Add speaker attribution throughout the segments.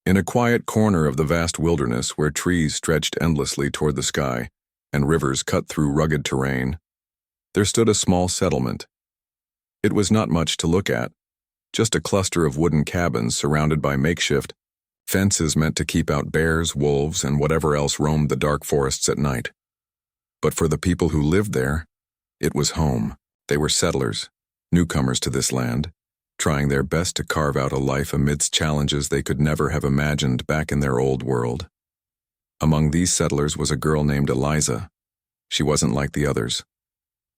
Speaker 1: In a quiet corner of the vast wilderness where trees stretched endlessly toward the sky and rivers cut through rugged terrain, there stood a small settlement. It was not much to look at, just a cluster of wooden cabins surrounded by makeshift fences meant to keep out bears, wolves, and whatever else roamed the dark forests at night. But for the people who lived there, it was home. They were settlers, newcomers to this land, trying their best to carve out a life amidst challenges they could never have imagined back in their old world. Among these settlers was a girl named Eliza. She wasn't like the others.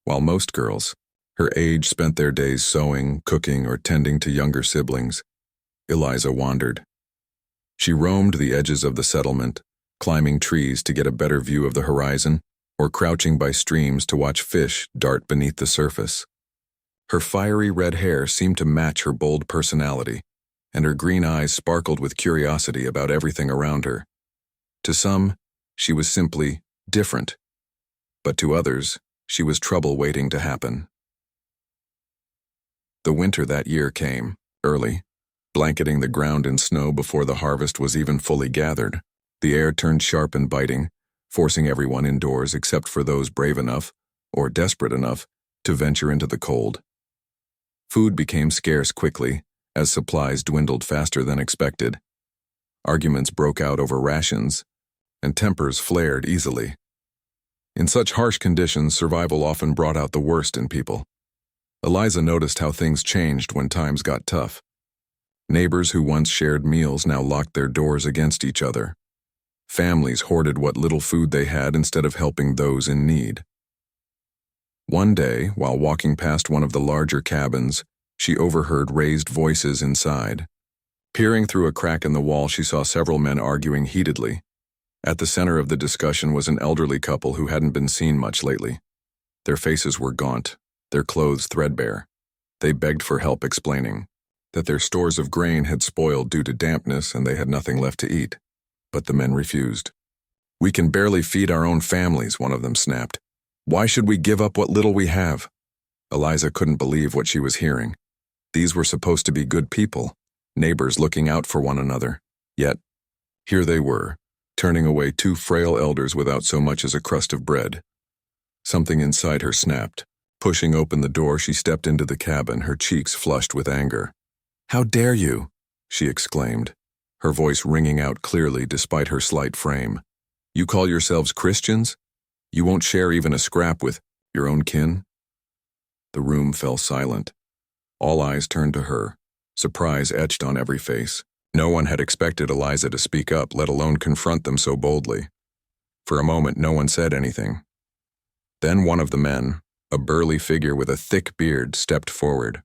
Speaker 1: While most girls, her age, spent their days sewing, cooking, or tending to younger siblings, Eliza wandered. She roamed the edges of the settlement, climbing trees to get a better view of the horizon, or crouching by streams to watch fish dart beneath the surface. Her fiery red hair seemed to match her bold personality, and her green eyes sparkled with curiosity about everything around her. To some, she was simply different, but to others, she was trouble waiting to happen. The winter that year came, early, blanketing the ground in snow before the harvest was even fully gathered. The air turned sharp and biting, forcing everyone indoors except for those brave enough, or desperate enough, to venture into the cold. Food became scarce quickly, as supplies dwindled faster than expected. Arguments broke out over rations, and tempers flared easily. In such harsh conditions, survival often brought out the worst in people. Eliza noticed how things changed when times got tough. Neighbors who once shared meals now locked their doors against each other. Families hoarded what little food they had instead of helping those in need. One day, while walking past one of the larger cabins, she overheard raised voices inside. Peering through a crack in the wall, she saw several men arguing heatedly. At the center of the discussion was an elderly couple who hadn't been seen much lately. Their faces were gaunt, their clothes threadbare. They begged for help, explaining that their stores of grain had spoiled due to dampness and they had nothing left to eat. But the men refused. "We can barely feed our own families," one of them snapped. "Why should we give up what little we have?" Eliza couldn't believe what she was hearing. These were supposed to be good people, neighbors looking out for one another. Yet, here they were, turning away two frail elders without so much as a crust of bread. Something inside her snapped. Pushing open the door, she stepped into the cabin, her cheeks flushed with anger. "How dare you?" she exclaimed, her voice ringing out clearly despite her slight frame. "You call yourselves Christians? You won't share even a scrap with your own kin?" The room fell silent. All eyes turned to her, surprise etched on every face. No one had expected Eliza to speak up, let alone confront them so boldly. For a moment, no one said anything. Then one of the men, a burly figure with a thick beard, stepped forward.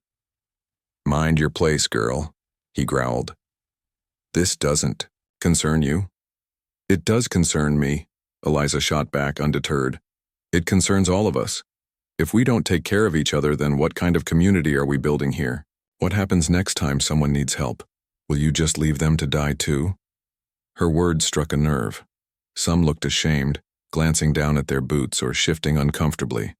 Speaker 1: "Mind your place, girl," he growled. "This doesn't concern you?" "It does concern me," Eliza shot back, undeterred. "It concerns all of us. If we don't take care of each other, then what kind of community are we building here? What happens next time someone needs help? Will you just leave them to die too?" Her words struck a nerve. Some looked ashamed, glancing down at their boots or shifting uncomfortably.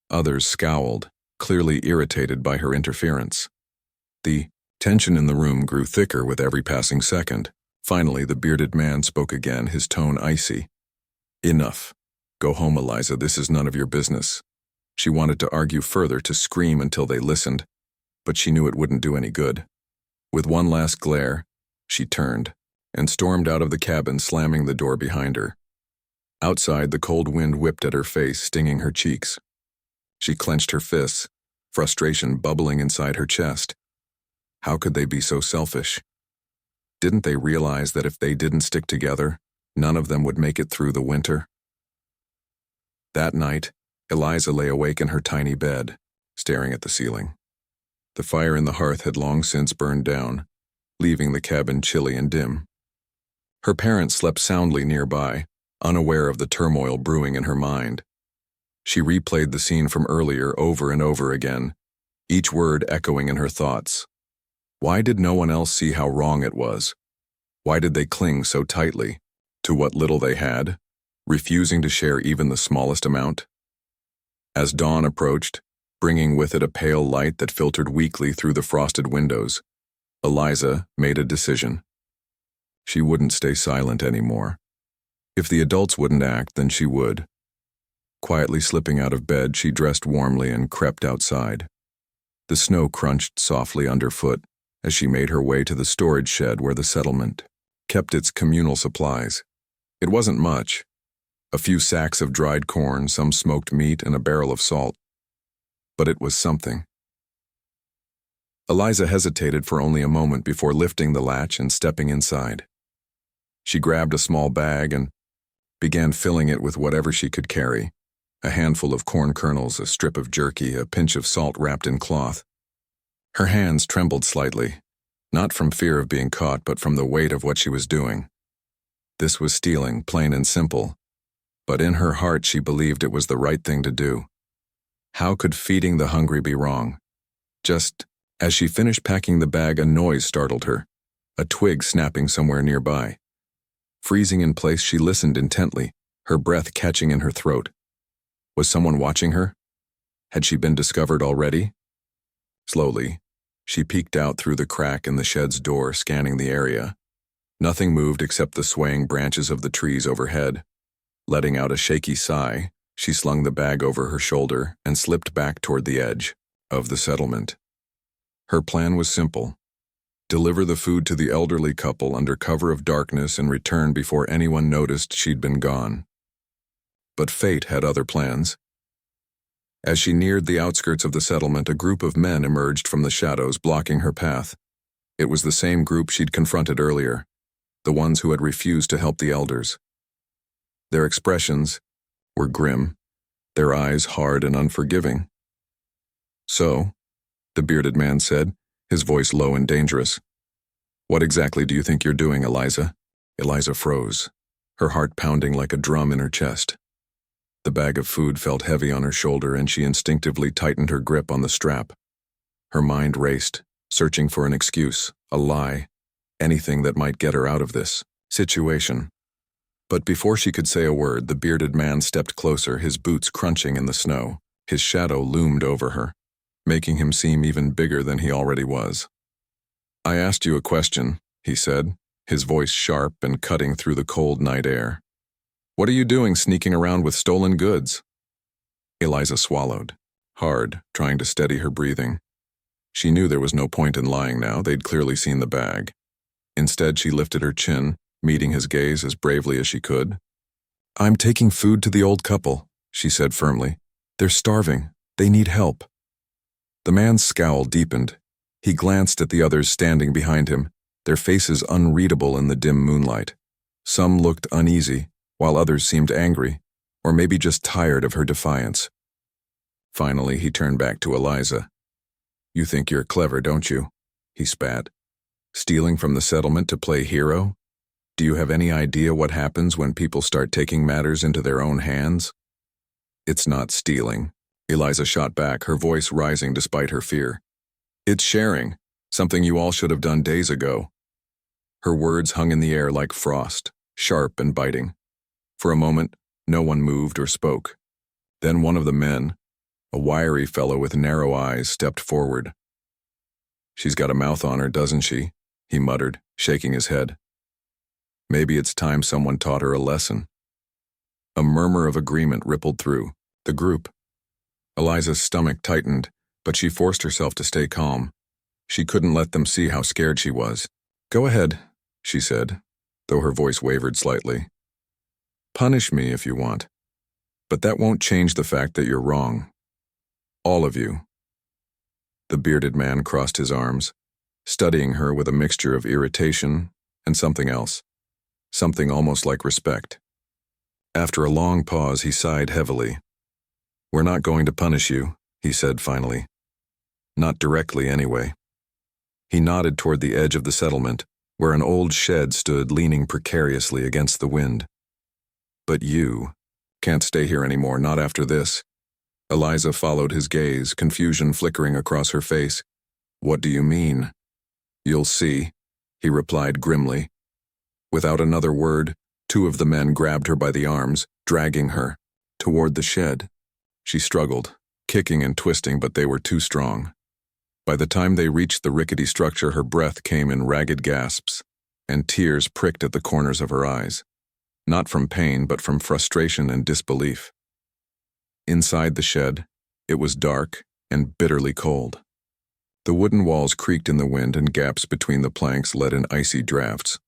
Speaker 1: Others scowled, clearly irritated by her interference. The tension in the room grew thicker with every passing second. Finally, the bearded man spoke again, his tone icy. "Enough. Go home, Eliza. This is none of your business." She wanted to argue further, to scream until they listened, but she knew it wouldn't do any good. With one last glare, she turned and stormed out of the cabin, slamming the door behind her. Outside, the cold wind whipped at her face, stinging her cheeks. She clenched her fists, frustration bubbling inside her chest. How could they be so selfish? Didn't they realize that if they didn't stick together, none of them would make it through the winter? That night, Eliza lay awake in her tiny bed, staring at the ceiling. The fire in the hearth had long since burned down, leaving the cabin chilly and dim. Her parents slept soundly nearby, unaware of the turmoil brewing in her mind. She replayed the scene from earlier over and over again, each word echoing in her thoughts. Why did no one else see how wrong it was? Why did they cling so tightly to what little they had, refusing to share even the smallest amount? As dawn approached, bringing with it a pale light that filtered weakly through the frosted windows, Eliza made a decision. She wouldn't stay silent anymore. If the adults wouldn't act, then she would. Quietly slipping out of bed, she dressed warmly and crept outside. The snow crunched softly underfoot as she made her way to the storage shed where the settlement kept its communal supplies. It wasn't much. A few sacks of dried corn, some smoked meat, and a barrel of salt. But it was something. Eliza hesitated for only a moment before lifting the latch and stepping inside. She grabbed a small bag and began filling it with whatever she could carry. A handful of corn kernels, a strip of jerky, a pinch of salt wrapped in cloth. Her hands trembled slightly, not from fear of being caught, but from the weight of what she was doing. This was stealing, plain and simple, but in her heart she believed it was the right thing to do. How could feeding the hungry be wrong? Just as she finished packing the bag, a noise startled her, a twig snapping somewhere nearby. Freezing in place, she listened intently, her breath catching in her throat. Was someone watching her? Had she been discovered already? Slowly, she peeked out through the crack in the shed's door, scanning the area. Nothing moved except the swaying branches of the trees overhead. Letting out a shaky sigh, she slung the bag over her shoulder and slipped back toward the edge of the settlement. Her plan was simple. Deliver the food to the elderly couple under cover of darkness and return before anyone noticed she'd been gone. But fate had other plans. As she neared the outskirts of the settlement, a group of men emerged from the shadows, blocking her path. It was the same group she'd confronted earlier, the ones who had refused to help the elders. Their expressions were grim, their eyes hard and unforgiving. "So," the bearded man said, his voice low and dangerous. "What exactly do you think you're doing, Eliza?" Eliza froze, her heart pounding like a drum in her chest. The bag of food felt heavy on her shoulder, and she instinctively tightened her grip on the strap. Her mind raced, searching for an excuse, a lie, anything that might get her out of this situation. But before she could say a word, the bearded man stepped closer, his boots crunching in the snow. His shadow loomed over her, making him seem even bigger than he already was. "I asked you a question," he said, his voice sharp and cutting through the cold night air. "What are you doing sneaking around with stolen goods?" Eliza swallowed, hard, trying to steady her breathing. She knew there was no point in lying now. They'd clearly seen the bag. Instead, she lifted her chin, meeting his gaze as bravely as she could. "I'm taking food to the old couple," she said firmly. "They're starving. They need help." The man's scowl deepened. He glanced at the others standing behind him, their faces unreadable in the dim moonlight. Some looked uneasy, while others seemed angry, or maybe just tired of her defiance. Finally, he turned back to Eliza. "You think you're clever, don't you?" he spat. "Stealing from the settlement to play hero? Do you have any idea what happens when people start taking matters into their own hands?" "It's not stealing," Eliza shot back, her voice rising despite her fear. "It's sharing, something you all should have done days ago." Her words hung in the air like frost, sharp and biting. For a moment, no one moved or spoke. Then one of the men, a wiry fellow with narrow eyes, stepped forward. "She's got a mouth on her, doesn't she?" he muttered, shaking his head. "Maybe it's time someone taught her a lesson." A murmur of agreement rippled through the group. Eliza's stomach tightened, but she forced herself to stay calm. She couldn't let them see how scared she was. "Go ahead," she said, though her voice wavered slightly. "Punish me if you want, but that won't change the fact that you're wrong. All of you." The bearded man crossed his arms, studying her with a mixture of irritation and something else, something almost like respect. After a long pause, he sighed heavily. "We're not going to punish you," he said finally. "Not directly, anyway." He nodded toward the edge of the settlement, where an old shed stood leaning precariously against the wind. "But you can't stay here anymore, not after this." Eliza followed his gaze, confusion flickering across her face. "What do you mean?" "You'll see," he replied grimly. Without another word, two of the men grabbed her by the arms, dragging her toward the shed. She struggled, kicking and twisting, but they were too strong. By the time they reached the rickety structure, her breath came in ragged gasps. and tears pricked at the corners of her eyes, not from pain but from frustration and disbelief. Inside the shed, it was dark and bitterly cold. The wooden walls creaked in the wind and gaps between the planks let in icy drafts.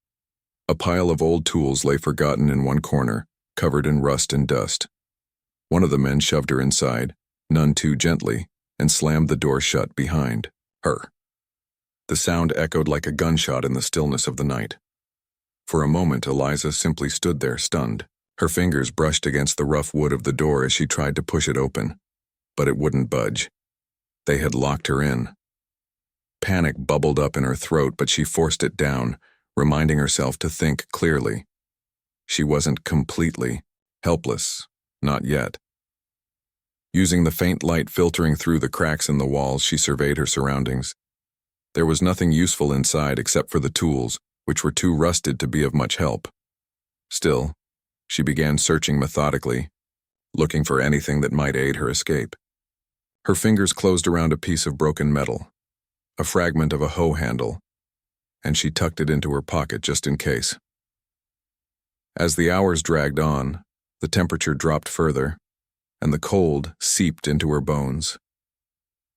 Speaker 1: A pile of old tools lay forgotten in one corner, covered in rust and dust. One of the men shoved her inside, none too gently, and slammed the door shut behind her. The sound echoed like a gunshot in the stillness of the night. For a moment, Eliza simply stood there, stunned. Her fingers brushed against the rough wood of the door as she tried to push it open, but it wouldn't budge. They had locked her in. Panic bubbled up in her throat, but she forced it down, reminding herself to think clearly. She wasn't completely helpless, not yet. Using the faint light filtering through the cracks in the walls, she surveyed her surroundings. There was nothing useful inside except for the tools, which were too rusted to be of much help. Still, she began searching methodically, looking for anything that might aid her escape. Her fingers closed around a piece of broken metal, a fragment of a hoe handle, and she tucked it into her pocket just in case. As the hours dragged on, the temperature dropped further, and the cold seeped into her bones.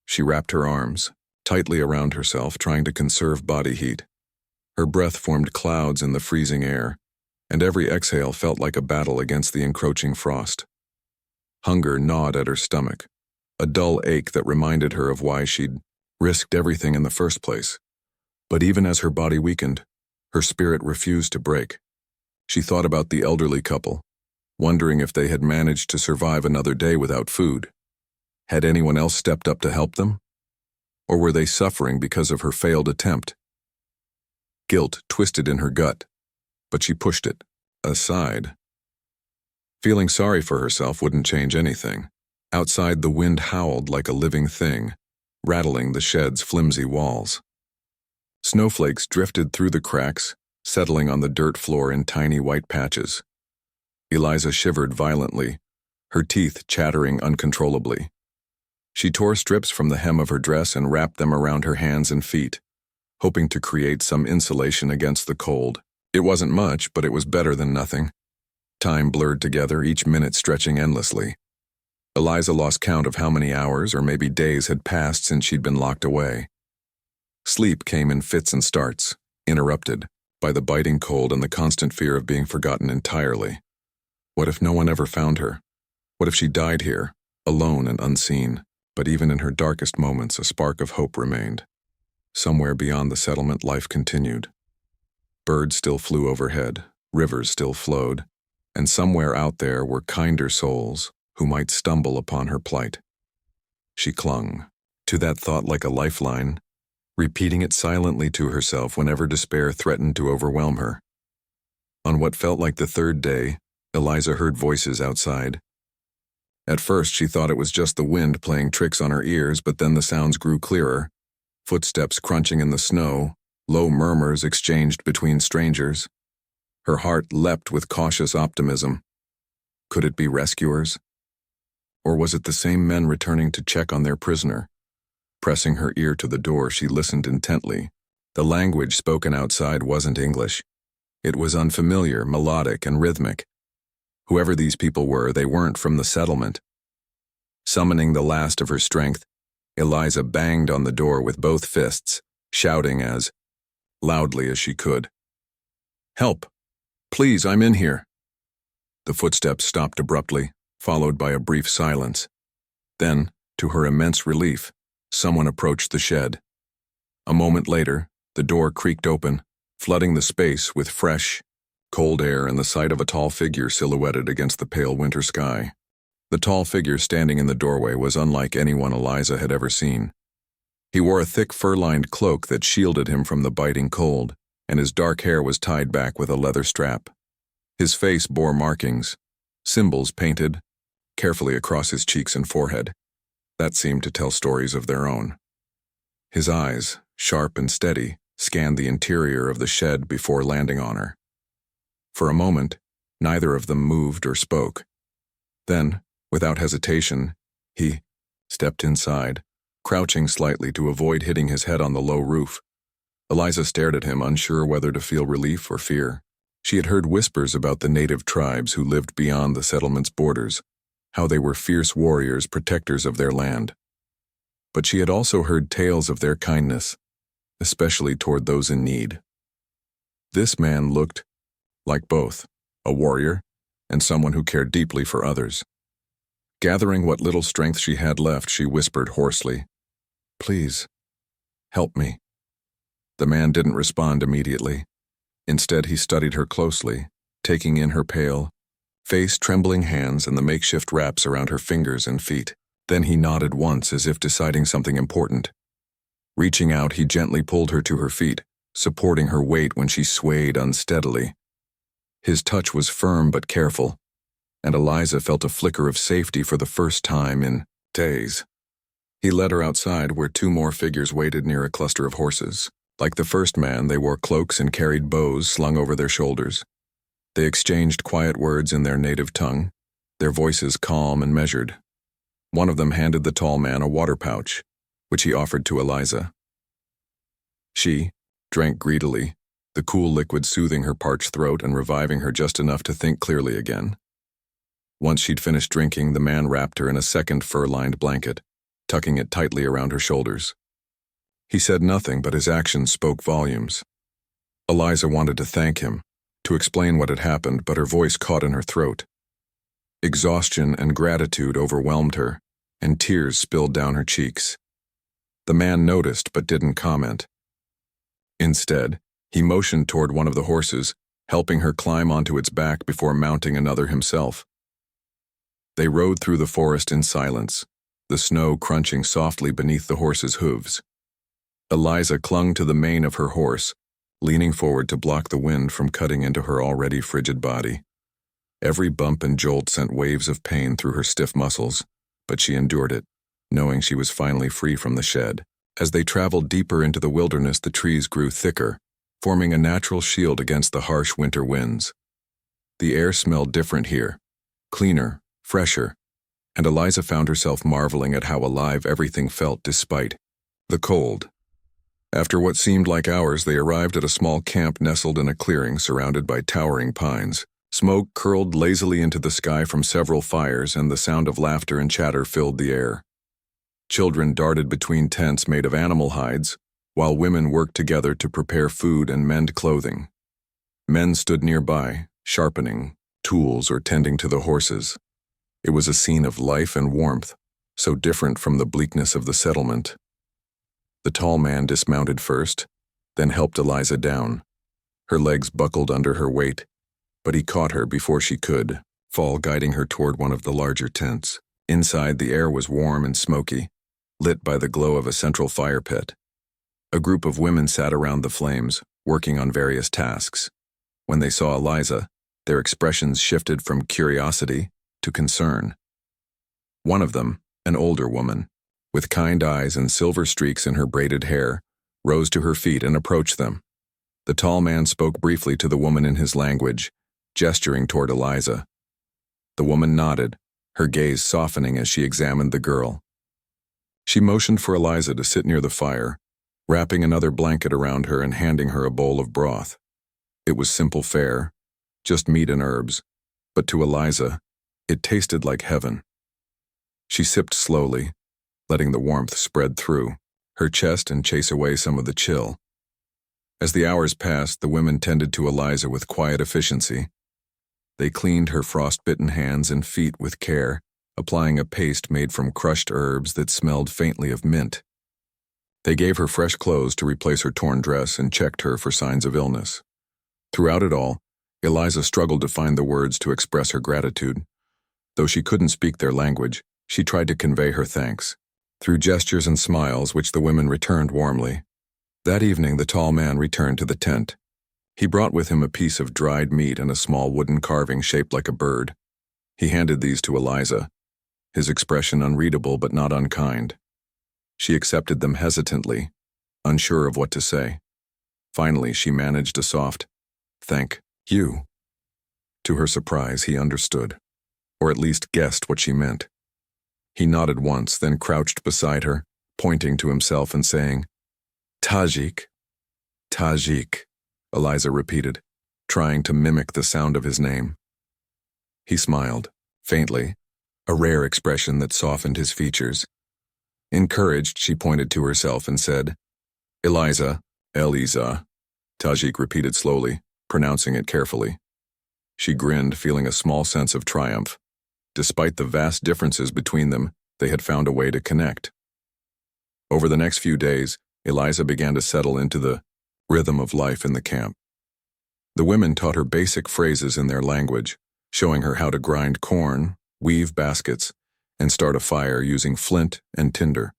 Speaker 1: She wrapped her arms tightly around herself, trying to conserve body heat. Her breath formed clouds in the freezing air, and every exhale felt like a battle against the encroaching frost. Hunger gnawed at her stomach, a dull ache that reminded her of why she'd risked everything in the first place. But even as her body weakened, her spirit refused to break. She thought about the elderly couple, wondering if they had managed to survive another day without food. Had anyone else stepped up to help them? Or were they suffering because of her failed attempt? Guilt twisted in her gut, but she pushed it aside. Feeling sorry for herself wouldn't change anything. Outside, the wind howled like a living thing, rattling the shed's flimsy walls. Snowflakes drifted through the cracks, settling on the dirt floor in tiny white patches. Eliza shivered violently, her teeth chattering uncontrollably. She tore strips from the hem of her dress and wrapped them around her hands and feet, hoping to create some insulation against the cold. It wasn't much, but it was better than nothing. Time blurred together, each minute stretching endlessly. Eliza lost count of how many hours or maybe days had passed since she'd been locked away. Sleep came in fits and starts, interrupted by the biting cold and the constant fear of being forgotten entirely. What if no one ever found her? What if she died here, alone and unseen? But even in her darkest moments, a spark of hope remained. Somewhere beyond the settlement, life continued. Birds still flew overhead, rivers still flowed, and somewhere out there were kinder souls who might stumble upon her plight. She clung to that thought like a lifeline, repeating it silently to herself whenever despair threatened to overwhelm her. On what felt like the third day, Eliza heard voices outside. At first, she thought it was just the wind playing tricks on her ears, but then the sounds grew clearer. Footsteps crunching in the snow, low murmurs exchanged between strangers. Her heart leapt with cautious optimism. Could it be rescuers? Or was it the same men returning to check on their prisoner? Pressing her ear to the door, she listened intently. The language spoken outside wasn't English. It was unfamiliar, melodic, and rhythmic. Whoever these people were, they weren't from the settlement. Summoning the last of her strength, Eliza banged on the door with both fists, shouting as loudly as she could. "Help! Please, I'm in here!" The footsteps stopped abruptly, followed by a brief silence. Then, to her immense relief, someone approached the shed. A moment later, the door creaked open, flooding the space with fresh, cold air and the sight of a tall figure silhouetted against the pale winter sky. The tall figure standing in the doorway was unlike anyone Eliza had ever seen. He wore a thick fur-lined cloak that shielded him from the biting cold, and his dark hair was tied back with a leather strap. His face bore markings, symbols painted carefully across his cheeks and forehead, that seemed to tell stories of their own. His eyes, sharp and steady, scanned the interior of the shed before landing on her. For a moment, neither of them moved or spoke. Then, without hesitation, he stepped inside, crouching slightly to avoid hitting his head on the low roof. Eliza stared at him, unsure whether to feel relief or fear. She had heard whispers about the native tribes who lived beyond the settlement's borders, how they were fierce warriors, protectors of their land. But she had also heard tales of their kindness, especially toward those in need. This man looked like both, a warrior and someone who cared deeply for others. Gathering what little strength she had left, she whispered hoarsely, "Please, help me." The man didn't respond immediately. Instead, he studied her closely, taking in her pale face, trembling hands, and the makeshift wraps around her fingers and feet. Then he nodded once, as if deciding something important. Reaching out, he gently pulled her to her feet, supporting her weight when she swayed unsteadily. His touch was firm but careful, and Eliza felt a flicker of safety for the first time in days. He led her outside, where two more figures waited near a cluster of horses. Like the first man, they wore cloaks and carried bows slung over their shoulders. They exchanged quiet words in their native tongue, their voices calm and measured. One of them handed the tall man a water pouch, which he offered to Eliza. She drank greedily, the cool liquid soothing her parched throat and reviving her just enough to think clearly again. Once she'd finished drinking, the man wrapped her in a second fur-lined blanket, tucking it tightly around her shoulders. He said nothing, but his actions spoke volumes. Eliza wanted to thank him, to explain what had happened, but her voice caught in her throat. Exhaustion and gratitude overwhelmed her, and tears spilled down her cheeks. The man noticed but didn't comment. Instead, he motioned toward one of the horses, helping her climb onto its back before mounting another himself. They rode through the forest in silence, the snow crunching softly beneath the horses' hooves. Eliza clung to the mane of her horse, leaning forward to block the wind from cutting into her already frigid body. Every bump and jolt sent waves of pain through her stiff muscles, but she endured it, knowing she was finally free from the shed. As they traveled deeper into the wilderness, the trees grew thicker, forming a natural shield against the harsh winter winds. The air smelled different here, cleaner, fresher, and Eliza found herself marveling at how alive everything felt despite the cold. After what seemed like hours, they arrived at a small camp nestled in a clearing surrounded by towering pines. Smoke curled lazily into the sky from several fires, and the sound of laughter and chatter filled the air. Children darted between tents made of animal hides, while women worked together to prepare food and mend clothing. Men stood nearby, sharpening tools or tending to the horses. It was a scene of life and warmth, so different from the bleakness of the settlement. The tall man dismounted first, then helped Eliza down. Her legs buckled under her weight, but he caught her before she could fall, guiding her toward one of the larger tents. Inside, the air was warm and smoky, lit by the glow of a central fire pit. A group of women sat around the flames, working on various tasks. When they saw Eliza, their expressions shifted from curiosity to concern. One of them, an older woman, with kind eyes and silver streaks in her braided hair, rose to her feet and approached them. The tall man spoke briefly to the woman in his language, gesturing toward Eliza. The woman nodded, her gaze softening as she examined the girl. She motioned for Eliza to sit near the fire, wrapping another blanket around her and handing her a bowl of broth. It was simple fare, just meat and herbs, but to Eliza, it tasted like heaven. She sipped slowly, letting the warmth spread through her chest and chase away some of the chill. As the hours passed, the women tended to Eliza with quiet efficiency. They cleaned her frost-bitten hands and feet with care, applying a paste made from crushed herbs that smelled faintly of mint. They gave her fresh clothes to replace her torn dress and checked her for signs of illness. Throughout it all, Eliza struggled to find the words to express her gratitude. Though she couldn't speak their language, she tried to convey her thanks through gestures and smiles, which the women returned warmly. That evening, the tall man returned to the tent. He brought with him a piece of dried meat and a small wooden carving shaped like a bird. He handed these to Eliza, his expression unreadable but not unkind. She accepted them hesitantly, unsure of what to say. Finally, she managed a soft, "Thank you." To her surprise, he understood, or at least guessed what she meant. He nodded once, then crouched beside her, pointing to himself and saying, "Tajik." Tajik, Eliza repeated, trying to mimic the sound of his name. He smiled, faintly, a rare expression that softened his features. Encouraged, she pointed to herself and said, Eliza, Eliza, Tajik repeated slowly, pronouncing it carefully. She grinned, feeling a small sense of triumph. Despite the vast differences between them, they had found a way to connect. Over the next few days, Eliza began to settle into the rhythm of life in the camp. The women taught her basic phrases in their language, showing her how to grind corn, weave baskets, and start a fire using flint and tinder.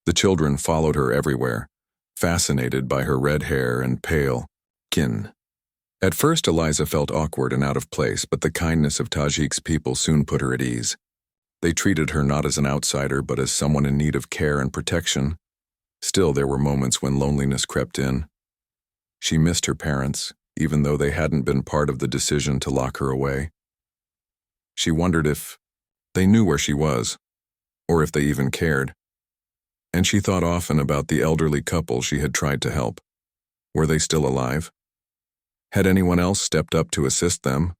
Speaker 1: The children followed her everywhere, fascinated by her red hair and pale skin. At first, Eliza felt awkward and out of place, but the kindness of Tajik's people soon put her at ease. They treated her not as an outsider, but as someone in need of care and protection. Still, there were moments when loneliness crept in. She missed her parents, even though they hadn't been part of the decision to lock her away. She wondered if they knew where she was, or if they even cared. And she thought often about the elderly couple she had tried to help. Were they still alive? Had anyone else stepped up to assist them?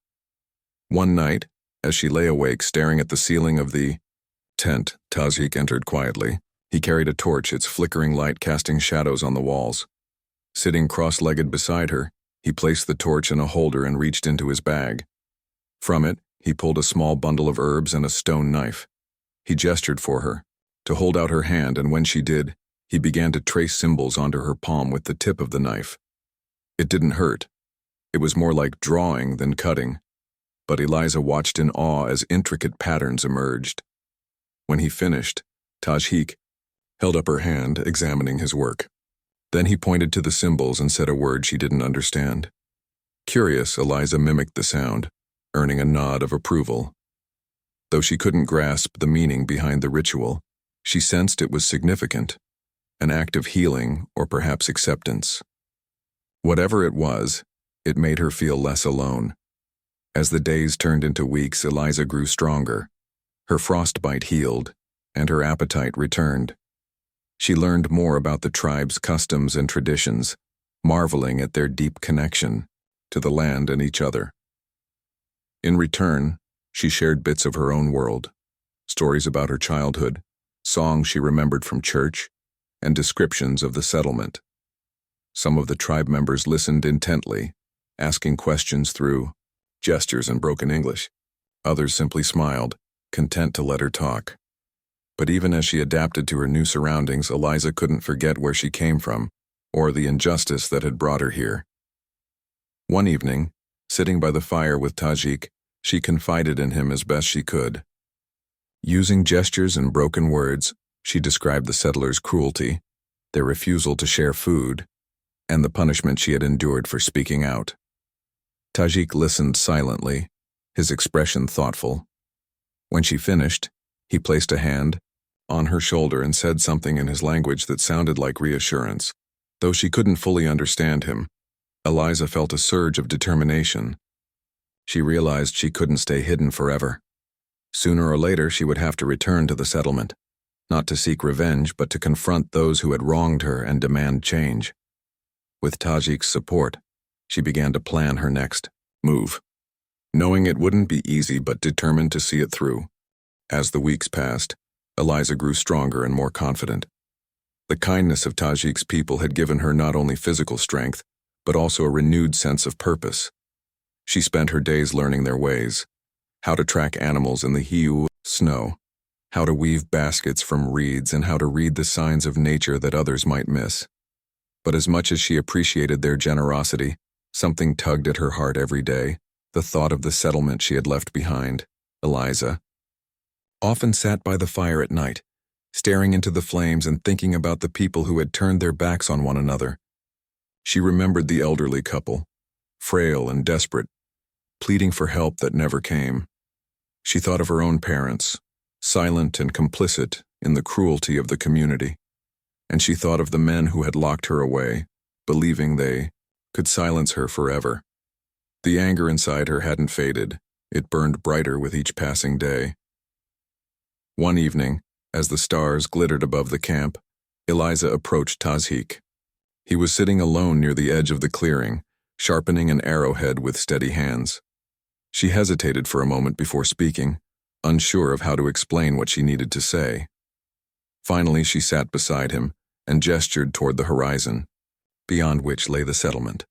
Speaker 1: One night, as she lay awake staring at the ceiling of the tent, Tajik entered quietly. He carried a torch, its flickering light casting shadows on the walls. Sitting cross-legged beside her, he placed the torch in a holder and reached into his bag. From it, he pulled a small bundle of herbs and a stone knife. He gestured for her, to hold out her hand, and when she did, he began to trace symbols onto her palm with the tip of the knife. It didn't hurt. It was more like drawing than cutting, but Eliza watched in awe as intricate patterns emerged. When he finished, Tajik held up her hand, examining his work. Then he pointed to the symbols and said a word she didn't understand. Curious, Eliza mimicked the sound, earning a nod of approval. Though she couldn't grasp the meaning behind the ritual, she sensed it was significant, an act of healing or perhaps acceptance. Whatever it was, it made her feel less alone. As the days turned into weeks, Eliza grew stronger. Her frostbite healed, and her appetite returned. She learned more about the tribe's customs and traditions, marveling at their deep connection to the land and each other. In return, she shared bits of her own world, stories about her childhood, songs she remembered from church, and descriptions of the settlement. Some of the tribe members listened intently, asking questions through gestures and broken English. Others simply smiled, content to let her talk. But even as she adapted to her new surroundings, Eliza couldn't forget where she came from, or the injustice that had brought her here. One evening, sitting by the fire with Tajik, she confided in him as best she could. Using gestures and broken words, she described the settlers' cruelty, their refusal to share food, and the punishment she had endured for speaking out. Tajik listened silently, his expression thoughtful. When she finished, he placed a hand on her shoulder and said something in his language that sounded like reassurance. Though she couldn't fully understand him, Eliza felt a surge of determination. She realized she couldn't stay hidden forever. Sooner or later, she would have to return to the settlement, not to seek revenge, but to confront those who had wronged her and demand change. With Tajik's support, she began to plan her next move, knowing it wouldn't be easy but determined to see it through. As the weeks passed, Eliza grew stronger and more confident. The kindness of Tajik's people had given her not only physical strength, but also a renewed sense of purpose. She spent her days learning their ways, how to track animals in the Hiu snow, how to weave baskets from reeds, and how to read the signs of nature that others might miss. But as much as she appreciated their generosity, something tugged at her heart every day, the thought of the settlement she had left behind. Eliza often sat by the fire at night, staring into the flames and thinking about the people who had turned their backs on one another. She remembered the elderly couple, frail and desperate, pleading for help that never came. She thought of her own parents, silent and complicit in the cruelty of the community. And she thought of the men who had locked her away, believing they could silence her forever. The anger inside her hadn't faded. It burned brighter with each passing day. One evening, as the stars glittered above the camp, Eliza approached Tajik. He was sitting alone near the edge of the clearing, sharpening an arrowhead with steady hands. She hesitated for a moment before speaking, unsure of how to explain what she needed to say. Finally, she sat beside him and gestured toward the horizon, beyond which lay the settlement.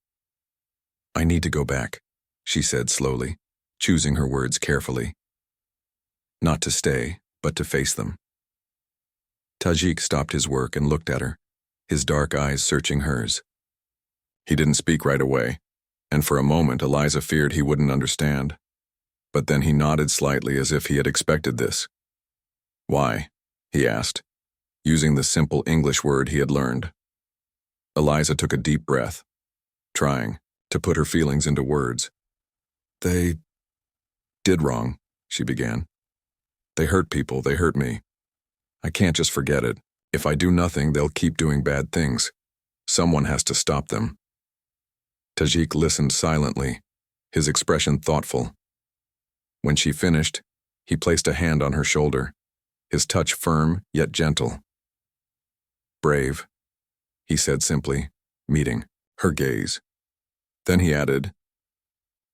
Speaker 1: "I need to go back," she said slowly, choosing her words carefully. Not to stay, but to face them. Tajik stopped his work and looked at her, his dark eyes searching hers. He didn't speak right away, and for a moment Eliza feared he wouldn't understand. But then he nodded slightly as if he had expected this. "Why?" he asked, using the simple English word he had learned. Eliza took a deep breath, trying to put her feelings into words. "They did wrong," she began. "They hurt people, they hurt me. I can't just forget it. If I do nothing, they'll keep doing bad things. Someone has to stop them." Tajik listened silently, his expression thoughtful. When she finished, he placed a hand on her shoulder, his touch firm yet gentle. "Brave," he said simply, meeting her gaze. Then he added,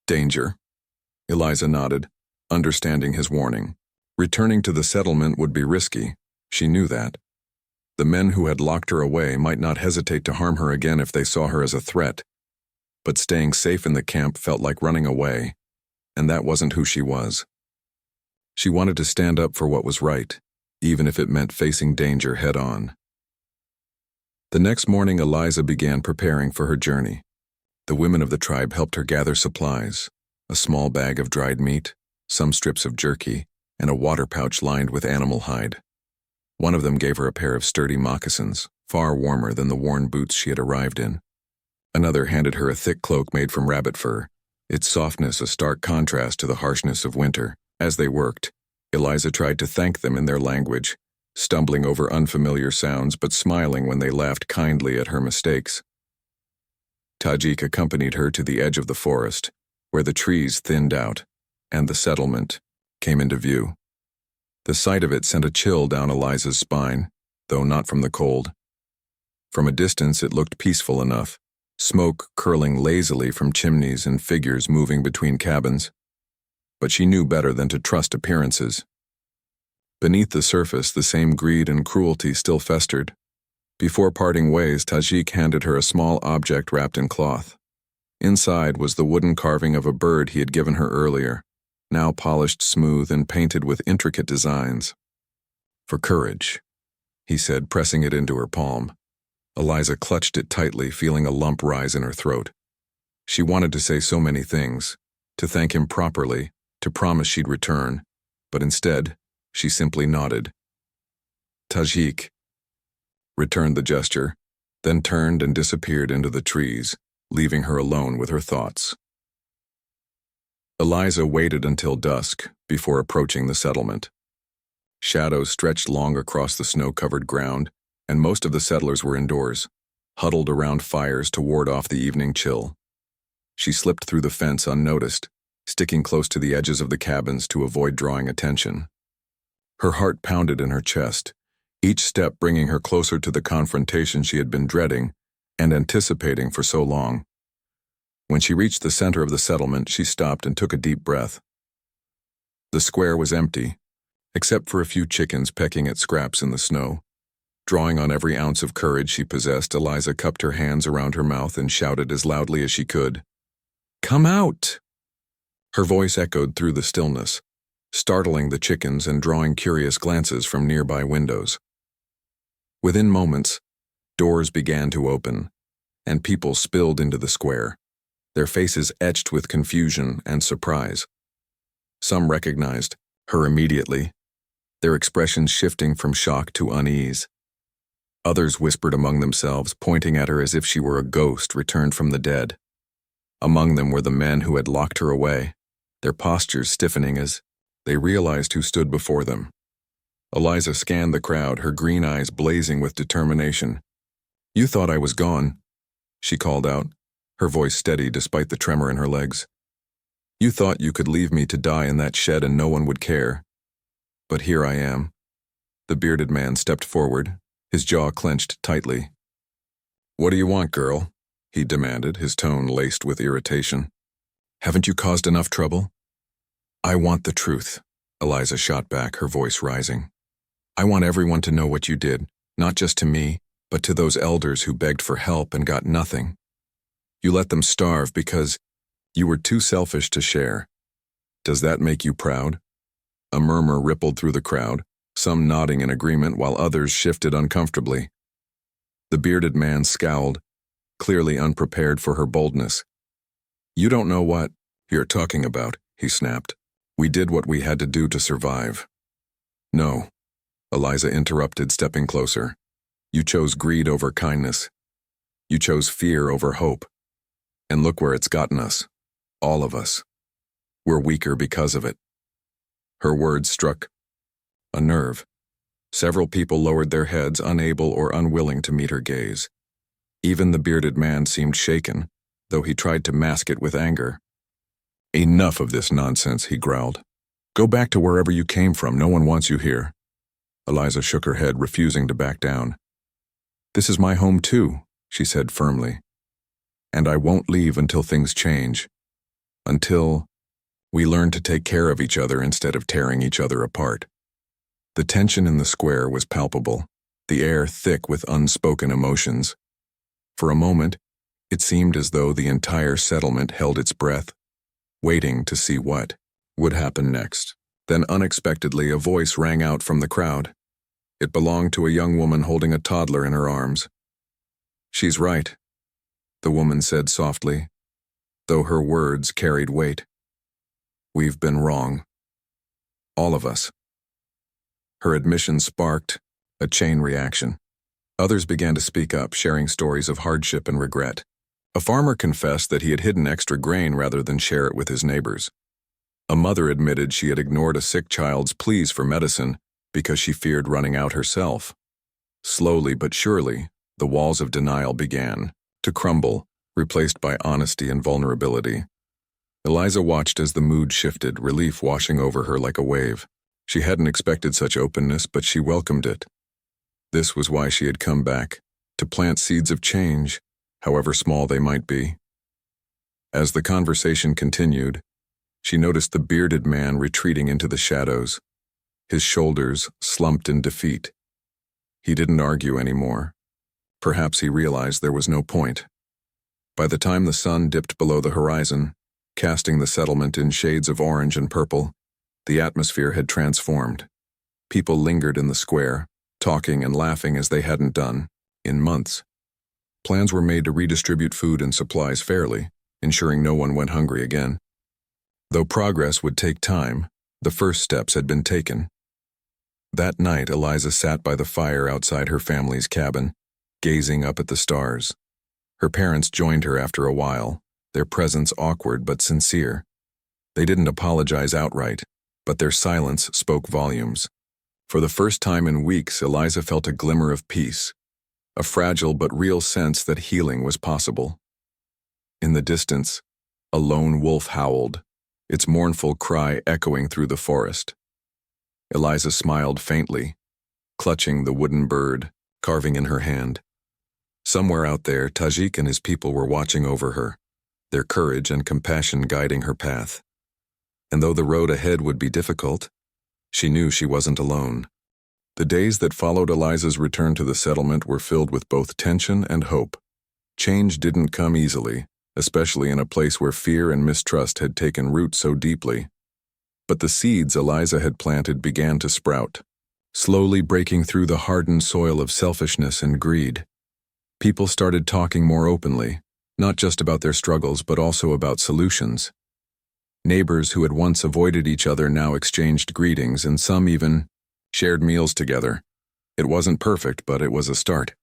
Speaker 1: "Danger." Eliza nodded, understanding his warning. Returning to the settlement would be risky, she knew that. The men who had locked her away might not hesitate to harm her again if they saw her as a threat. But staying safe in the camp felt like running away, and that wasn't who she was. She wanted to stand up for what was right, even if it meant facing danger head-on. The next morning, Eliza began preparing for her journey. The women of the tribe helped her gather supplies, a small bag of dried meat, some strips of jerky, and a water pouch lined with animal hide. One of them gave her a pair of sturdy moccasins, far warmer than the worn boots she had arrived in. Another handed her a thick cloak made from rabbit fur, its softness a stark contrast to the harshness of winter. As they worked, Eliza tried to thank them in their language, stumbling over unfamiliar sounds but smiling when they laughed kindly at her mistakes. Tajik accompanied her to the edge of the forest, where the trees thinned out, and the settlement came into view. The sight of it sent a chill down Eliza's spine, though not from the cold. From a distance it looked peaceful enough, smoke curling lazily from chimneys and figures moving between cabins. But she knew better than to trust appearances. Beneath the surface, the same greed and cruelty still festered. Before parting ways, Tajik handed her a small object wrapped in cloth. Inside was the wooden carving of a bird he had given her earlier, now polished smooth and painted with intricate designs. "For courage," he said, pressing it into her palm. Eliza clutched it tightly, feeling a lump rise in her throat. She wanted to say so many things, to thank him properly, to promise she'd return, but instead, she simply nodded. "Tajik," returned the gesture, then turned and disappeared into the trees, leaving her alone with her thoughts. Eliza waited until dusk before approaching the settlement. Shadows stretched long across the snow-covered ground, and most of the settlers were indoors, huddled around fires to ward off the evening chill. She slipped through the fence unnoticed, sticking close to the edges of the cabins to avoid drawing attention. Her heart pounded in her chest, each step bringing her closer to the confrontation she had been dreading and anticipating for so long. When she reached the center of the settlement, she stopped and took a deep breath. The square was empty, except for a few chickens pecking at scraps in the snow. Drawing on every ounce of courage she possessed, Eliza cupped her hands around her mouth and shouted as loudly as she could, "Come out!" Her voice echoed through the stillness, startling the chickens and drawing curious glances from nearby windows. Within moments, doors began to open, and people spilled into the square, their faces etched with confusion and surprise. Some recognized her immediately, their expressions shifting from shock to unease. Others whispered among themselves, pointing at her as if she were a ghost returned from the dead. Among them were the men who had locked her away, their postures stiffening as they realized who stood before them. Eliza scanned the crowd, her green eyes blazing with determination. "You thought I was gone," she called out, her voice steady despite the tremor in her legs. "You thought you could leave me to die in that shed and no one would care. But here I am." The bearded man stepped forward, his jaw clenched tightly. "What do you want, girl?" he demanded, his tone laced with irritation. "Haven't you caused enough trouble?" "I want the truth," Eliza shot back, her voice rising. "I want everyone to know what you did, not just to me, but to those elders who begged for help and got nothing. You let them starve because you were too selfish to share. Does that make you proud?" A murmur rippled through the crowd, some nodding in agreement while others shifted uncomfortably. The bearded man scowled, clearly unprepared for her boldness. "You don't know what you're talking about," he snapped. "We did what we had to do to survive." "No," Eliza interrupted, stepping closer. "You chose greed over kindness. You chose fear over hope. And look where it's gotten us. All of us. We're weaker because of it." Her words struck a nerve. Several people lowered their heads, unable or unwilling to meet her gaze. Even the bearded man seemed shaken, though he tried to mask it with anger. "Enough of this nonsense," he growled. "Go back to wherever you came from. No one wants you here." Eliza shook her head, refusing to back down. "This is my home too," she said firmly. "And I won't leave until things change. Until we learn to take care of each other instead of tearing each other apart." The tension in the square was palpable, the air thick with unspoken emotions. For a moment, it seemed as though the entire settlement held its breath, waiting to see what would happen next. Then unexpectedly, a voice rang out from the crowd. It belonged to a young woman holding a toddler in her arms. "She's right," the woman said softly, though her words carried weight. "We've been wrong. All of us." Her admission sparked a chain reaction. Others began to speak up, sharing stories of hardship and regret. A farmer confessed that he had hidden extra grain rather than share it with his neighbors. A mother admitted she had ignored a sick child's pleas for medicine because she feared running out herself. Slowly but surely, the walls of denial began to crumble, replaced by honesty and vulnerability. Eliza watched as the mood shifted, relief washing over her like a wave. She hadn't expected such openness, but she welcomed it. This was why she had come back, to plant seeds of change, however small they might be. As the conversation continued, she noticed the bearded man retreating into the shadows, his shoulders slumped in defeat. He didn't argue anymore. Perhaps he realized there was no point. By the time the sun dipped below the horizon, casting the settlement in shades of orange and purple, the atmosphere had transformed. People lingered in the square, talking and laughing as they hadn't done in months. Plans were made to redistribute food and supplies fairly, ensuring no one went hungry again. Though progress would take time, the first steps had been taken. That night, Eliza sat by the fire outside her family's cabin, gazing up at the stars. Her parents joined her after a while, their presence awkward but sincere. They didn't apologize outright, but their silence spoke volumes. For the first time in weeks, Eliza felt a glimmer of peace, a fragile but real sense that healing was possible. In the distance, a lone wolf howled, its mournful cry echoing through the forest. Eliza smiled faintly, clutching the wooden bird, carving in her hand. Somewhere out there, Tajik and his people were watching over her, their courage and compassion guiding her path. And though the road ahead would be difficult, she knew she wasn't alone. The days that followed Eliza's return to the settlement were filled with both tension and hope. Change didn't come easily, especially in a place where fear and mistrust had taken root so deeply. But the seeds Eliza had planted began to sprout, slowly breaking through the hardened soil of selfishness and greed. People started talking more openly, not just about their struggles but also about solutions. Neighbors who had once avoided each other now exchanged greetings, and some even shared meals together. It wasn't perfect, but it was a start.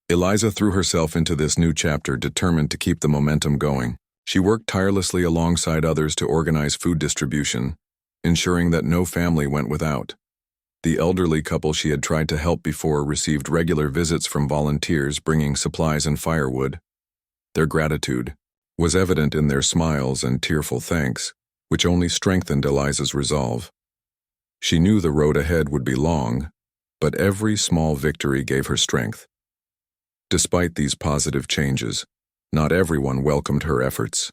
Speaker 1: Eliza threw herself into this new chapter, determined to keep the momentum going. She worked tirelessly alongside others to organize food distribution, ensuring that no family went without. The elderly couple she had tried to help before received regular visits from volunteers bringing supplies and firewood. Their gratitude was evident in their smiles and tearful thanks, which only strengthened Eliza's resolve. She knew the road ahead would be long, but every small victory gave her strength. Despite these positive changes, not everyone welcomed her efforts.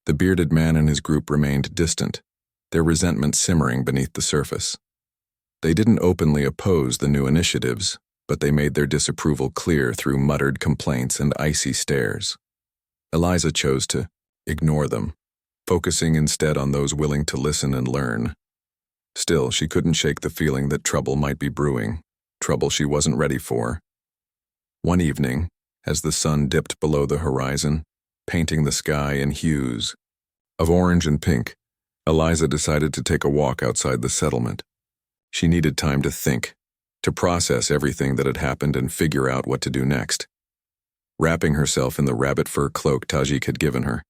Speaker 1: The bearded man and his group remained distant, their resentment simmering beneath the surface. They didn't openly oppose the new initiatives, but they made their disapproval clear through muttered complaints and icy stares. Eliza chose to ignore them, focusing instead on those willing to listen and learn. Still, she couldn't shake the feeling that trouble might be brewing, trouble she wasn't ready for. One evening, as the sun dipped below the horizon, painting the sky in hues of orange and pink, Eliza decided to take a walk outside the settlement. She needed time to think, to process everything that had happened and figure out what to do next. Wrapping herself in the rabbit fur cloak Tajik had given her,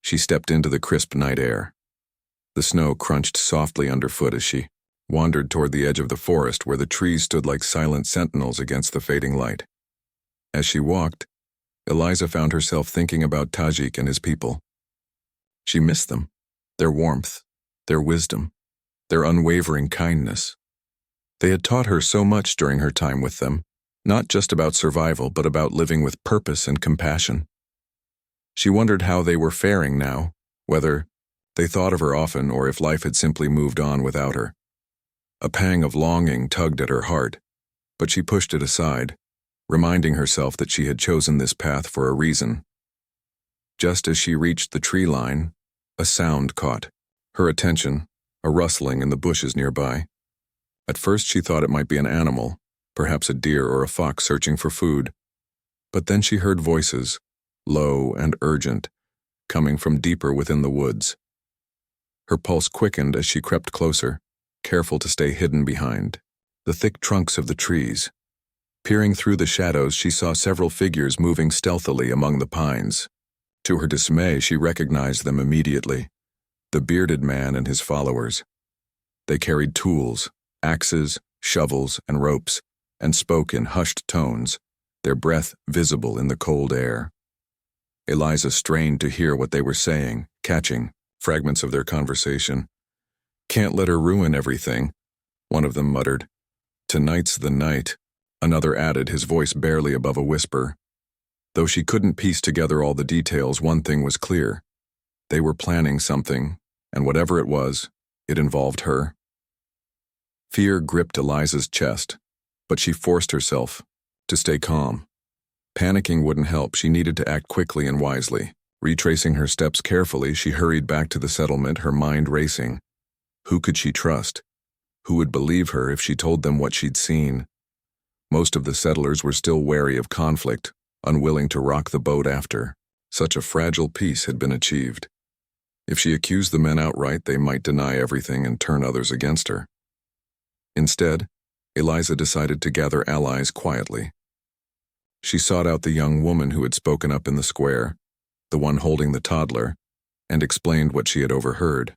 Speaker 1: she stepped into the crisp night air. The snow crunched softly underfoot as she wandered toward the edge of the forest where the trees stood like silent sentinels against the fading light. As she walked, Eliza found herself thinking about Tajik and his people. She missed them, their warmth, their wisdom, their unwavering kindness. They had taught her so much during her time with them, not just about survival, but about living with purpose and compassion. She wondered how they were faring now, whether they thought of her often or if life had simply moved on without her. A pang of longing tugged at her heart, but she pushed it aside, reminding herself that she had chosen this path for a reason. Just as she reached the tree line, a sound caught her attention, a rustling in the bushes nearby. At first she thought it might be an animal, perhaps a deer or a fox searching for food. But then she heard voices, low and urgent, coming from deeper within the woods. Her pulse quickened as she crept closer, careful to stay hidden behind the thick trunks of the trees. Peering through the shadows, she saw several figures moving stealthily among the pines. To her dismay, she recognized them immediately, the bearded man and his followers. They carried tools, axes, shovels, and ropes, and spoke in hushed tones, their breath visible in the cold air. Eliza strained to hear what they were saying, catching fragments of their conversation. "Can't let her ruin everything," one of them muttered. "Tonight's the night," another added, his voice barely above a whisper. Though she couldn't piece together all the details, one thing was clear. They were planning something, and whatever it was, it involved her. Fear gripped Eliza's chest, but she forced herself to stay calm. Panicking wouldn't help. She needed to act quickly and wisely. Retracing her steps carefully, she hurried back to the settlement, her mind racing. Who could she trust? Who would believe her if she told them what she'd seen? Most of the settlers were still wary of conflict, unwilling to rock the boat after such a fragile peace had been achieved. If she accused the men outright, they might deny everything and turn others against her. Instead, Eliza decided to gather allies quietly. She sought out the young woman who had spoken up in the square, the one holding the toddler, and explained what she had overheard.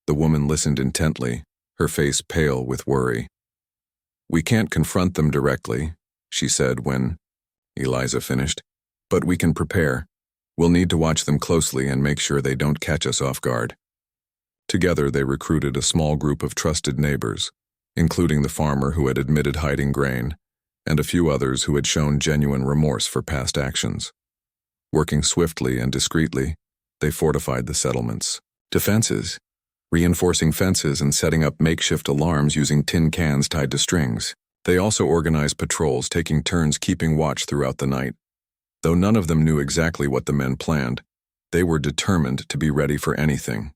Speaker 1: The woman listened intently, her face pale with worry. "We can't confront them directly," she said when Eliza finished, "but we can prepare. We'll need to watch them closely and make sure they don't catch us off guard." Together they recruited a small group of trusted neighbors, including the farmer who had admitted hiding grain, and a few others who had shown genuine remorse for past actions. Working swiftly and discreetly, they fortified the settlement's defenses, reinforcing fences and setting up makeshift alarms using tin cans tied to strings. They also organized patrols, taking turns keeping watch throughout the night. Though none of them knew exactly what the men planned, they were determined to be ready for anything.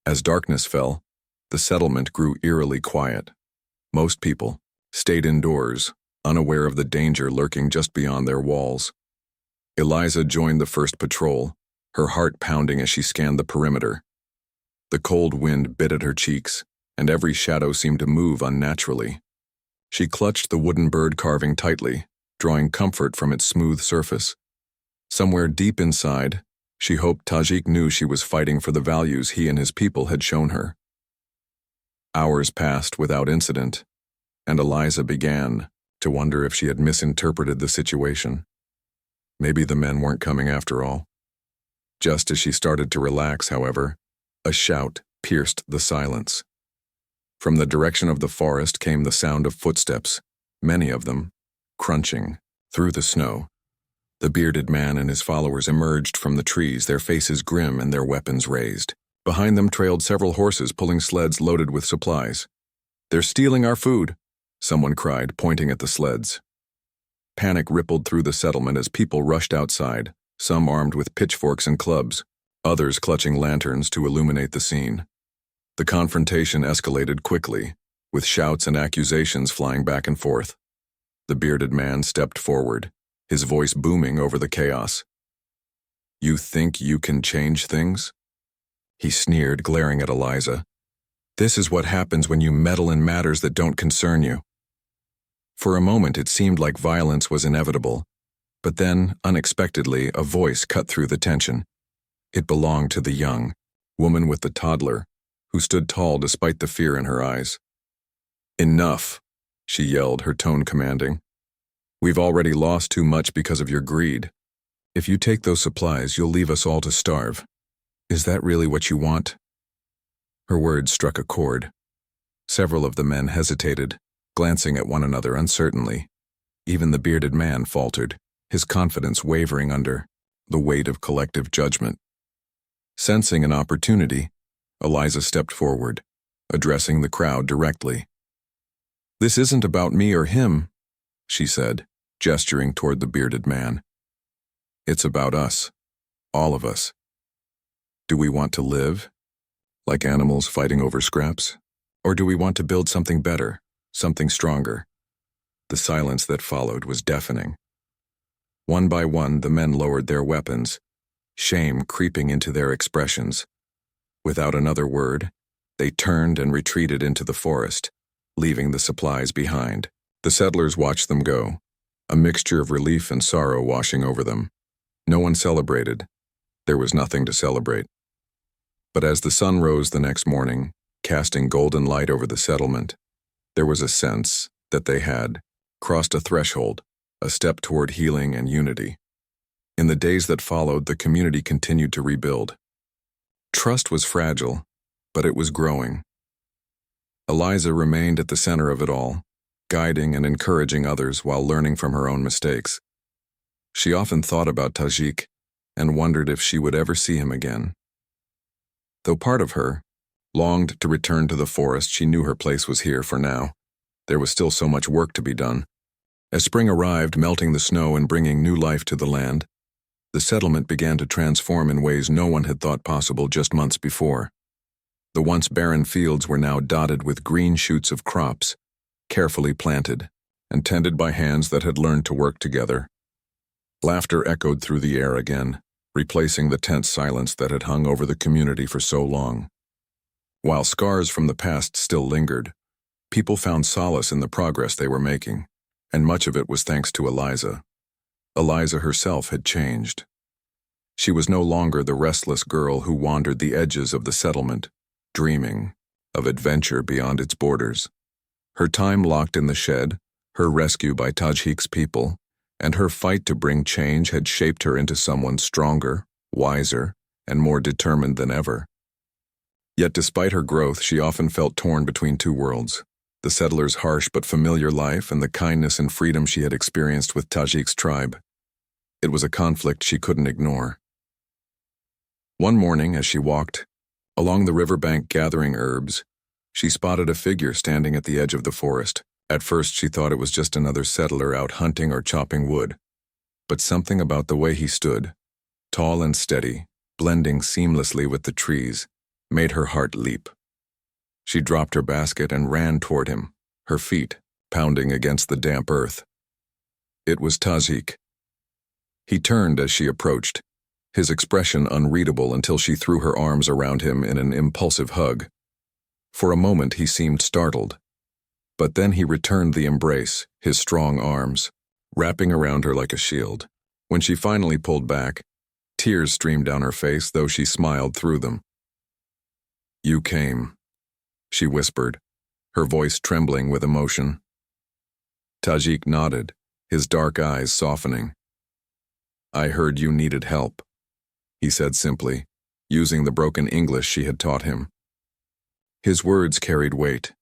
Speaker 1: As darkness fell, the settlement grew eerily quiet. Most people stayed indoors, unaware of the danger lurking just beyond their walls. Eliza joined the first patrol, her heart pounding as she scanned the perimeter. The cold wind bit at her cheeks, and every shadow seemed to move unnaturally. She clutched the wooden bird carving tightly, drawing comfort from its smooth surface. Somewhere deep inside, she hoped Tajik knew she was fighting for the values he and his people had shown her. Hours passed without incident, and Eliza began to wonder if she had misinterpreted the situation. Maybe the men weren't coming after all. Just as she started to relax, however, a shout pierced the silence. From the direction of the forest came the sound of footsteps, many of them, crunching, Through the snow, the bearded man and his followers emerged from the trees, their faces grim and their weapons raised. Behind them trailed several horses pulling sleds loaded with supplies. "They're stealing our food," someone cried, pointing at the sleds. Panic rippled through the settlement as people rushed outside, some armed with pitchforks and clubs, others clutching lanterns to illuminate the scene. The confrontation escalated quickly, with shouts and accusations flying back and forth. The bearded man stepped forward, his voice booming over the chaos. "You think you can change things?" He sneered, glaring at Eliza. "This is what happens when you meddle in matters that don't concern you." For a moment it seemed like violence was inevitable, but then, unexpectedly, a voice cut through the tension. It belonged to the young woman with the toddler, who stood tall despite the fear in her eyes. "Enough," she yelled, her tone commanding. "We've already lost too much because of your greed. If you take those supplies, you'll leave us all to starve. Is that really what you want?" Her words struck a chord. Several of the men hesitated, glancing at one another uncertainly. Even the bearded man faltered, his confidence wavering under the weight of collective judgment. Sensing an opportunity, Eliza stepped forward, addressing the crowd directly. "This isn't about me or him," she said, gesturing toward the bearded man. "It's about us, all of us. Do we want to live, like animals fighting over scraps? Or do we want to build something better, something stronger?" The silence that followed was deafening. One by one, the men lowered their weapons, shame creeping into their expressions. Without another word, they turned and retreated into the forest, leaving the supplies behind. The settlers watched them go, a mixture of relief and sorrow washing over them. No one celebrated. There was nothing to celebrate. But as the sun rose the next morning, casting golden light over the settlement, there was a sense that they had crossed a threshold, a step toward healing and unity. In the days that followed, the community continued to rebuild. Trust was fragile, but it was growing. Eliza remained at the center of it all, guiding and encouraging others while learning from her own mistakes. She often thought about Tajik and wondered if she would ever see him again. Though part of her longed to return to the forest, she knew her place was here for now. There was still so much work to be done. As spring arrived, melting the snow and bringing new life to the land, the settlement began to transform in ways no one had thought possible just months before. The once barren fields were now dotted with green shoots of crops, carefully planted and tended by hands that had learned to work together. Laughter echoed through the air again, replacing the tense silence that had hung over the community for so long. While scars from the past still lingered, people found solace in the progress they were making, and much of it was thanks to Eliza. Eliza herself had changed. She was no longer the restless girl who wandered the edges of the settlement, dreaming of adventure beyond its borders. Her time locked in the shed, her rescue by Tajik's people, and her fight to bring change had shaped her into someone stronger, wiser, and more determined than ever. Yet despite her growth, she often felt torn between two worlds: the settler's harsh but familiar life and the kindness and freedom she had experienced with Tajik's tribe. It was a conflict she couldn't ignore. One morning, as she walked along the riverbank gathering herbs, she spotted a figure standing at the edge of the forest. At first, she thought it was just another settler out hunting or chopping wood. But something about the way he stood, tall and steady, blending seamlessly with the trees, made her heart leap. She dropped her basket and ran toward him, her feet pounding against the damp earth. It was Tajik. He turned as she approached, his expression unreadable until she threw her arms around him in an impulsive hug. For a moment he seemed startled, but then he returned the embrace, his strong arms, wrapping around her like a shield. When she finally pulled back, tears streamed down her face, though she smiled through them. "You came," she whispered, her voice trembling with emotion. Tajik nodded, his dark eyes softening. "I heard you needed help," he said simply, using the broken English she had taught him. His words carried weight.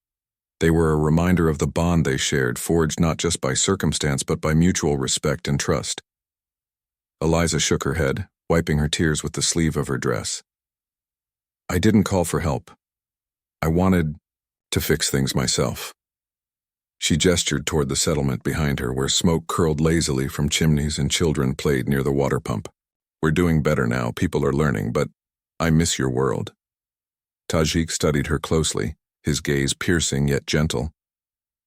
Speaker 1: They were a reminder of the bond they shared, forged not just by circumstance but by mutual respect and trust. Eliza shook her head, wiping her tears with the sleeve of her dress. I didn't call for help. I wanted to fix things myself. She gestured toward the settlement behind her, where smoke curled lazily from chimneys and children played near the water pump. We're doing better now, people are learning, but I miss your world. Tajik studied her closely, his gaze piercing yet gentle.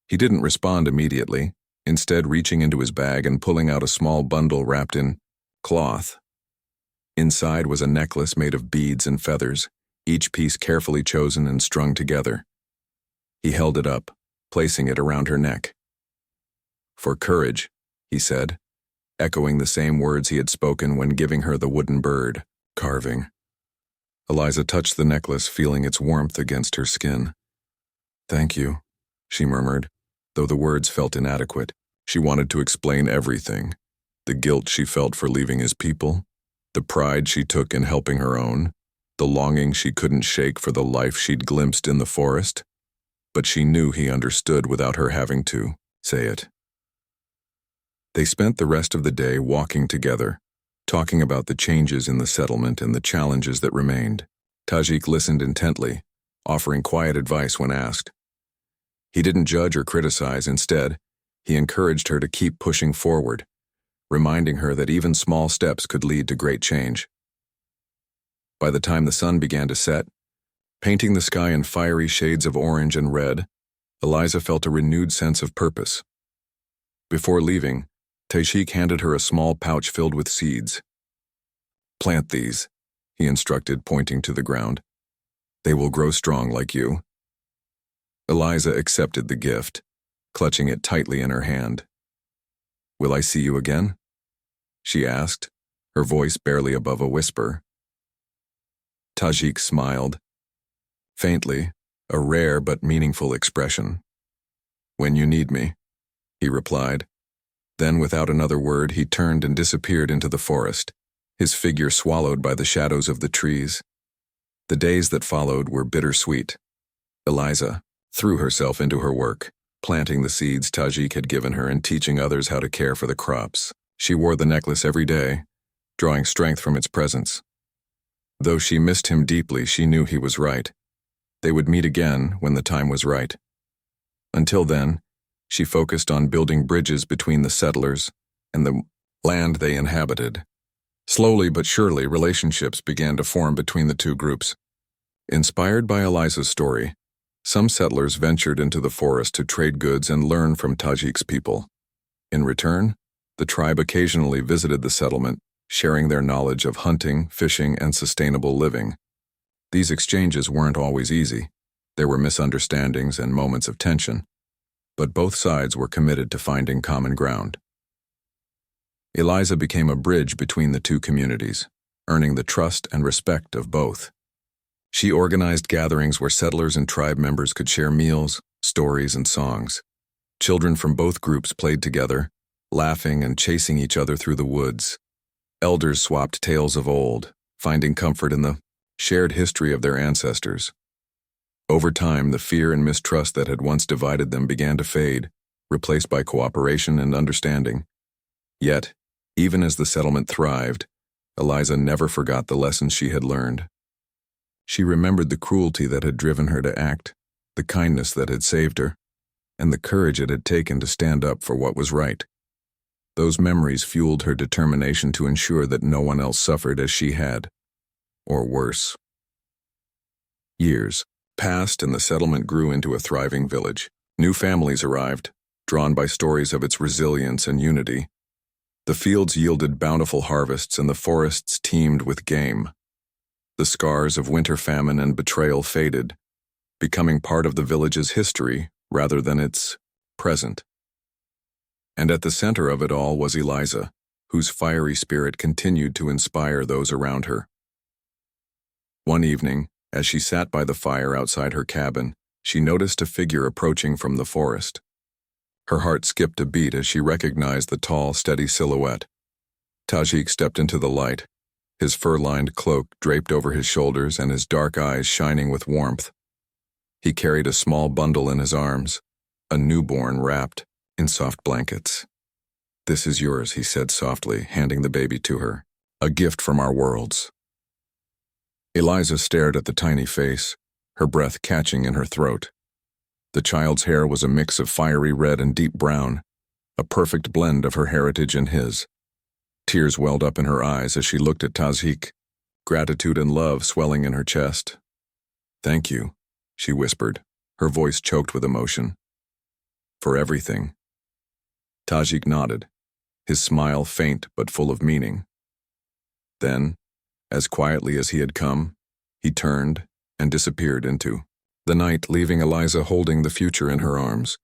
Speaker 1: He didn't respond immediately, instead reaching into his bag and pulling out a small bundle wrapped in cloth. Inside was a necklace made of beads and feathers, each piece carefully chosen and strung together. He held it up, placing it around her neck. For courage, he said, echoing the same words he had spoken when giving her the wooden bird carving. Eliza touched the necklace, feeling its warmth against her skin. Thank you, she murmured, though the words felt inadequate. She wanted to explain everything, the guilt she felt for leaving his people, the pride she took in helping her own, the longing she couldn't shake for the life she'd glimpsed in the forest. But she knew he understood without her having to say it. They spent the rest of the day walking together, talking about the changes in the settlement and the challenges that remained. Tajik listened intently, offering quiet advice when asked. He didn't judge or criticize. Instead, he encouraged her to keep pushing forward, reminding her that even small steps could lead to great change. By the time the sun began to set, painting the sky in fiery shades of orange and red, Eliza felt a renewed sense of purpose. Before leaving, Tajik handed her a small pouch filled with seeds. Plant these, he instructed, pointing to the ground. They will grow strong like you. Eliza accepted the gift, clutching it tightly in her hand. Will I see you again? She asked, her voice barely above a whisper. Tajik smiled. Faintly, a rare but meaningful expression. When you need me, he replied. Then, without another word, he turned and disappeared into the forest, his figure swallowed by the shadows of the trees. The days that followed were bittersweet. Eliza threw herself into her work, planting the seeds Tajik had given her and teaching others how to care for the crops. She wore the necklace every day, drawing strength from its presence. Though she missed him deeply, she knew he was right. They would meet again when the time was right. Until then, she focused on building bridges between the settlers and the land they inhabited. Slowly but surely, relationships began to form between the two groups. Inspired by Eliza's story, some settlers ventured into the forest to trade goods and learn from Tajik's people. In return, the tribe occasionally visited the settlement, sharing their knowledge of hunting, fishing, and sustainable living. These exchanges weren't always easy. There were misunderstandings and moments of tension, but both sides were committed to finding common ground. Eliza became a bridge between the two communities, earning the trust and respect of both. She organized gatherings where settlers and tribe members could share meals, stories, and songs. Children from both groups played together, laughing and chasing each other through the woods. Elders swapped tales of old, finding comfort in the shared history of their ancestors. Over time, the fear and mistrust that had once divided them began to fade, replaced by cooperation and understanding. Yet, even as the settlement thrived, Eliza never forgot the lessons she had learned. She remembered the cruelty that had driven her to act, the kindness that had saved her, and the courage it had taken to stand up for what was right. Those memories fueled her determination to ensure that no one else suffered as she had, or worse. Years passed and the settlement grew into a thriving village. New families arrived, drawn by stories of its resilience and unity. The fields yielded bountiful harvests and the forests teemed with game. The scars of winter famine and betrayal faded, becoming part of the village's history rather than its present. And at the center of it all was Eliza, whose fiery spirit continued to inspire those around her. One evening, as she sat by the fire outside her cabin, she noticed a figure approaching from the forest. Her heart skipped a beat as she recognized the tall, steady silhouette. Tajik stepped into the light, his fur-lined cloak draped over his shoulders and his dark eyes shining with warmth. He carried a small bundle in his arms, a newborn wrapped in soft blankets. "This is yours," he said softly, handing the baby to her. "A gift from our worlds." Eliza stared at the tiny face, her breath catching in her throat. The child's hair was a mix of fiery red and deep brown, a perfect blend of her heritage and his. Tears welled up in her eyes as she looked at Tajik, gratitude and love swelling in her chest. "Thank you," she whispered, her voice choked with emotion. "For everything." Tajik nodded, his smile faint but full of meaning. Then, as quietly as he had come, he turned and disappeared into the night, leaving Eliza holding the future in her arms.